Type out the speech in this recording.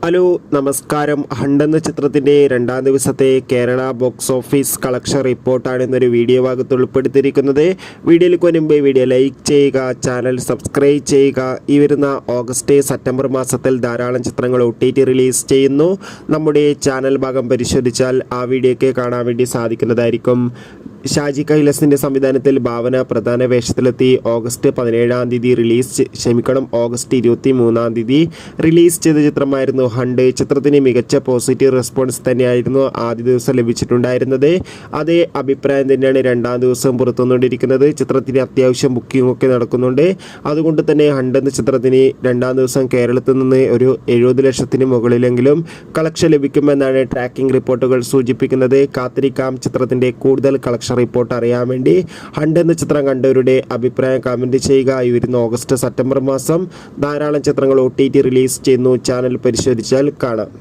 Hello നമസ്കാരം. Hunt എന്ന ചിത്രത്തിൻ്റെ രണ്ടാം ദിവസത്തെ കേരള ബോക്സ് ഓഫീസ് കളക്ഷൻ റിപ്പോർട്ടാണ് ഇന്നൊരു വീഡിയോ ഭാഗത്ത് ഉൾപ്പെടുത്തിയിരിക്കുന്നത്. വീഡിയോയിലേക്ക് മുൻപ് വീഡിയോ ലൈക്ക് ചെയ്യുക, ചാനൽ സബ്സ്ക്രൈബ് ചെയ്യുക. ഈ വരുന്ന ഓഗസ്റ്റ് സെപ്റ്റംബർ മാസത്തിൽ ധാരാളം ചിത്രങ്ങൾ OTT റിലീസ് ചെയ്യുന്നു. നമ്മുടെ ചാനൽ ഭാഗം പരിശോധിച്ചാൽ ആ വീഡിയോയ്ക്ക് കാണാൻ വേണ്ടി സാധിക്കുന്നതായിരിക്കും. ഷാജി കൈലാസിൻ്റെ സംവിധാനത്തിൽ ഭാവന പ്രധാന വേഷത്തിലെത്തി ഓഗസ്റ്റ് 17-ാം തീയതി ഓഗസ്റ്റ് 23-ാം തീയതി റിലീസ് ചെയ്ത ചിത്രമായിരുന്നു ഹണ്ട്. ചിത്രത്തിന് മികച്ച പോസിറ്റീവ് റെസ്പോൺസ് തന്നെയായിരുന്നു ആദ്യ ദിവസം ലഭിച്ചിട്ടുണ്ടായിരുന്നത്. അതേ അഭിപ്രായം തന്നെയാണ് രണ്ടാം ദിവസം പുറത്തുവന്നുകൊണ്ടിരിക്കുന്നത്. ചിത്രത്തിന് അത്യാവശ്യം ബുക്കിംഗ് ഒക്കെ നടക്കുന്നുണ്ട്. അതുകൊണ്ട് തന്നെ ഹണ്ട് എന്ന ചിത്രത്തിന് രണ്ടാം ദിവസം കേരളത്തിൽ നിന്ന് ഒരു 70 ലക്ഷത്തിന് മുകളിലെങ്കിലും കളക്ഷൻ ലഭിക്കുമെന്നാണ് ട്രാക്കിംഗ് റിപ്പോർട്ടുകൾ സൂചിപ്പിക്കുന്നത്. കാത്തിരിക്കാം ചിത്രത്തിൻ്റെ കൂടുതൽ കളക്ഷൻ റിപ്പോർട്ട് അറിയാൻ വേണ്ടി. ഹണ്ട് എന്ന ചിത്രം കണ്ടവരുടെ അഭിപ്രായം കമൻറ്റ് ചെയ്യുക. ഈ വരുന്ന ഓഗസ്റ്റ് സെപ്റ്റംബർ മാസം ധാരാളം ചിത്രങ്ങൾ OTT റിലീസ് ചെയ്യുന്നു. ചാനൽ പരിശോധിച്ചാൽ കാണാം.